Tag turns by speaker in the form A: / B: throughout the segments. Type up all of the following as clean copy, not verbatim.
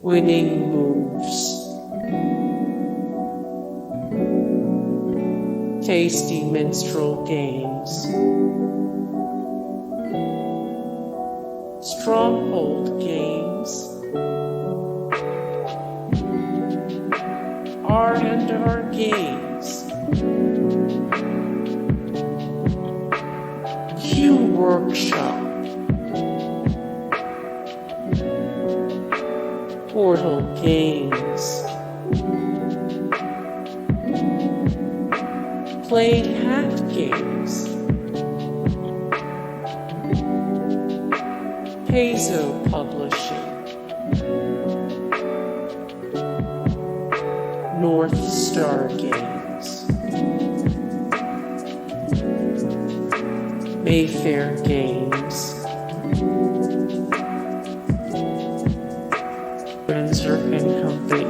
A: Winning moves. Tasty Minstrel Games. Stronghold Games. R&R Games. Q Workshop. Portal Games. Plaid Hat Games. Paizo Publishing. Star Games. Mayfair Games. Kenzer Company.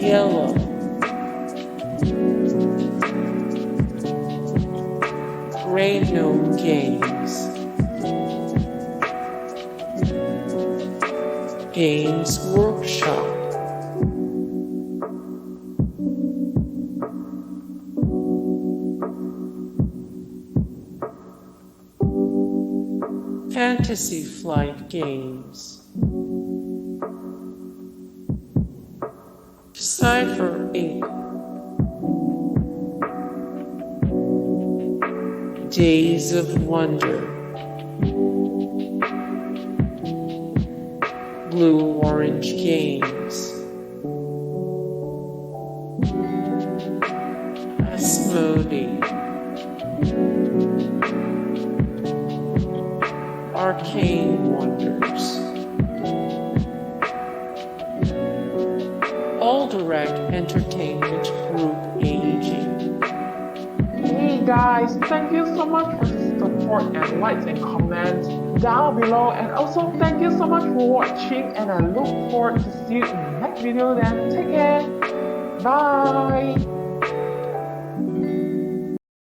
A: IELLO. Gnome Games. Games Workshop. Fantasy Flight Games. Decipher Inc. Days of Wonder. Blue-Orange Games. Asmodee. Arcane Wonders. All Direct Entertainment Group Aging.
B: Hey guys, thank you so much for the support and likes and comments down below, and also thank you so much for watching, and I look forward to see you in the next video then. Take care. Bye.